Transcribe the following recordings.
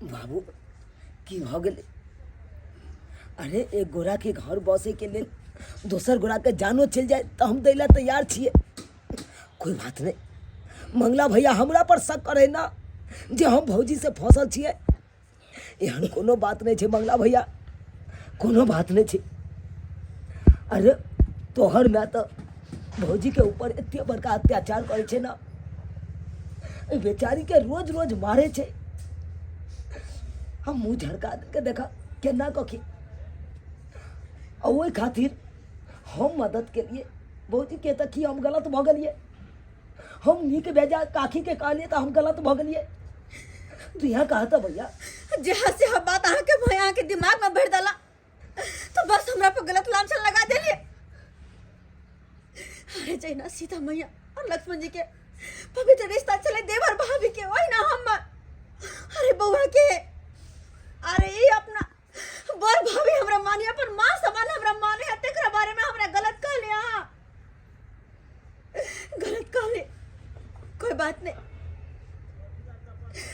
बाबू की भ गेले? अरे एक गोरा के घर बसे के लिए दोसर गोरा के जानो चल जाए तो हम दैला तैयार छिए। कोई बात नहीं, मंगला भैया हमरा पर शक करे ना जे हम भौजी से फंसल छिए। एहन कोनो बात नहीं छे मंगला भैया, कोनो बात नहीं छे। अरे तोहर मैं तो भौजी के ऊपर इतने बड़का अत्याचार करे छे ना, बेचारी के रोज रोज मारे छे। हम मुँह झड़का के देखा केना कखी, और वही खातिर हम मदद के लिए भौजी के तक हम गलत भ गलिए। हम नीक बेजा काकी के कहलिए तो हम गलत भ गलिए। तू यहाँ कहा था भैया जहाँ से हम बात आके भैया के दिमाग में भर डाला तो बस हमरा पे गलत लांछन लगा देलिए। अरे जैना सीता मैया और लक्ष्मण जी के पवित्र रिश्ता चले देवर भाभी के वही ना हम। अरे बउआ के अरे ये अपना बर भाभी हमरा मानिया पर मां समान हमरा माने है, तेकरा बारे में हमरा गलत कह लिया। गलत कह ले कोई बात नहीं,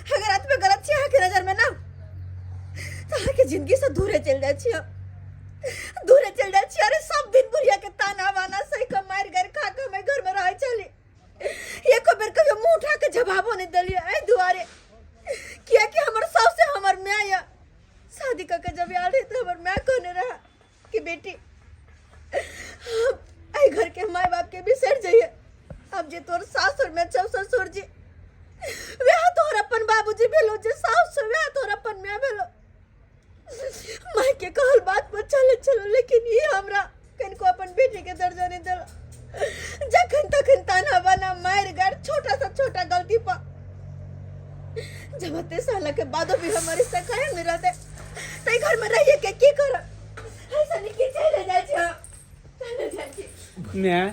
अगर आज में गलत छी के नजर में ना तो के जिंदगी से दूरे चल जाए छी, दूरे चल जाए छी। अरे सब दिन बुढ़िया के ताना बाना सही का मार घर खा के मैं घर में रह चली। ये को बेर कहियो मुंह उठा के जवाबो नहीं दलिए ए दुआरे, किया कि हमर सास से हमर मां या शादी करके जब याद है तो हमर मां कहने रहा कि बेटी आई घर के माँ बाप के भी सर जाइए। अब जे तोर सास और मैं चौ ससुर जी वे तोर अपन बाबूजी भेलो, जे सास वे तोर अपन मैं भेलो। माँ के कहल बात पर चले चलो, लेकिन ये हमरा कनको अपन बेटी के दर्जा नहीं दिला। जखन तखन ताना बाना मार गार छोटा सा छोटा गलती पर जब 30 साल के बादो भी हमारे रिश्ता कायम नहीं रहते तई घर में रहिए के की कर ऐसा नहीं कि चले जाए छ चले जाए छी। मैं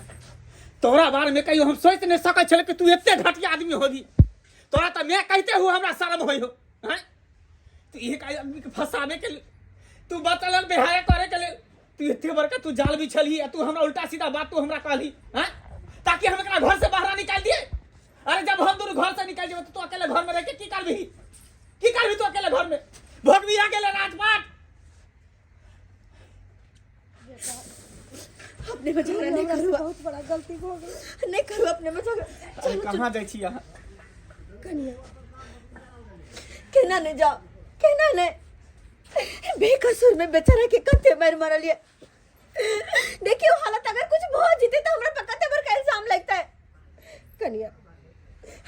तोरा बारे में कहियो हम सोच नहीं सकै छल कि तू इतने घटिया आदमी होगी। तोरा तो मैं कहते हो हमरा शर्म होई हो हैं? तू एक आदमी के फंसावे के लिए तू बतलन बेहाया करे के लिए तू इतने बड़का तू जाल बिछली है। तू हमरा उल्टा सीधा बात तू हमरा कहली हैं ताकि हम एकरा घर से बाहर निकाल दिए। अरे जब हम दोनों घर से निकल जेबे तो तू अकेले घर में रह के की करबी तू अकेले घर में भोगबी आ गेले राजपाट। अपने में झगड़ा नहीं करू, बहुत बड़ा गलती हो गई। नहीं करू अपने में झगड़ा। चलो कहां जाई छी यहां कन्या केना नहीं जाओ, केना नहीं बेकसूर में बेचारा के कत्ते मार मारलिए। देखियो हालत अगर कुछ बहुत जीते तो हमरा पर कत्ते बड़ का इल्जाम लगता है। कन्या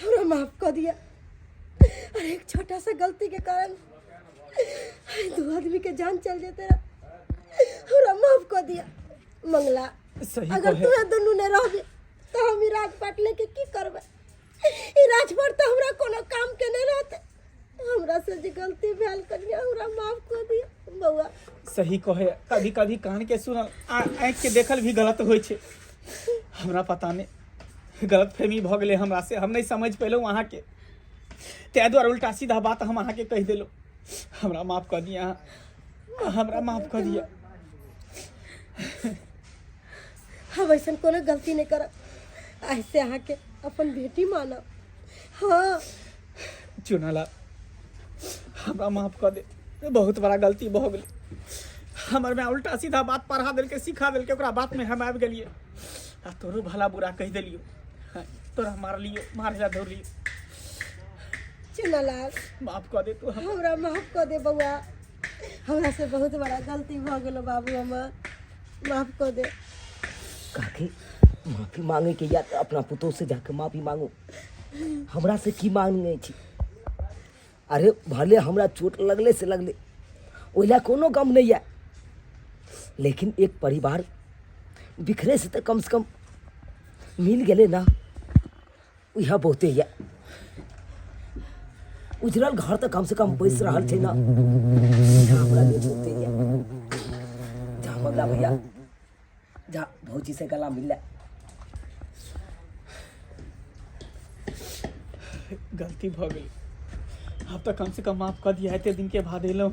हमरा माफ कर दिया, और एक छोटा सा गलती के कारण दो आदमी के जान चल जेते रहा, हमरा माफ कर दिया। मंगला अगर तू दोनों ने रहबे तो हम राजपाट लेके की करबे? ई राजपाट तो हमरा कोनो काम के नहीं रहते। हमरा से जे गलती भेल कन्या हमरा माफ कर दिया बउआ। सही कहे, कभी कभी कान के सुनल आँख के देखल भी गलत होय छे। हमरा पता नहीं गलत फहमी भ गेले हमरा से, हम नहीं समझ पेलो वहाँ के तै द्वारा उल्टा सीधा बात हम अहाँ के कह देलो। हमरा माफ कर दिया, हमरा माफ कर दिया। हम ऐसा कोनो गलती नहीं कर, ऐसे अहाँ के अपन बेटी माना। हाँ चुनाला हमरा माफ कर दे, बहुत बड़ा गलती भ गेले हमर में। उल्टा सीधा बात पढ़ा देल के सिखा देल के ओकरा बात में हम आबि गेलिए आ तोरो भला बुरा कह देलियो, तोरा मारलियो मारला धरलियो। चुनालाल माफ कर दे तू हमरा माफ कर दे बउआ, हमरा से बहुत बड़ा गलती भ गेलो बाबू, हमर माफ कर दे। काकी माफी मांगे के या तो अपना पुतोह से जाके माफी मांगो, हमरा से की मांगे छी। अरे भले हमरा चोट लगले से लगले ओइला कोनो गम नहीं है, लेकिन एक परिवार बिखरे से तो कम मिल गेले ना, यह बहुते है। उजरल घर तो कम से कम बैस रहा थे ना, हमरा लिए बहुते है। जा मंगला भैया जा भौजी से गला मिल। गलती भ गई, अब तो कम से कम माफ कर दिया है। दिन के बाद एलो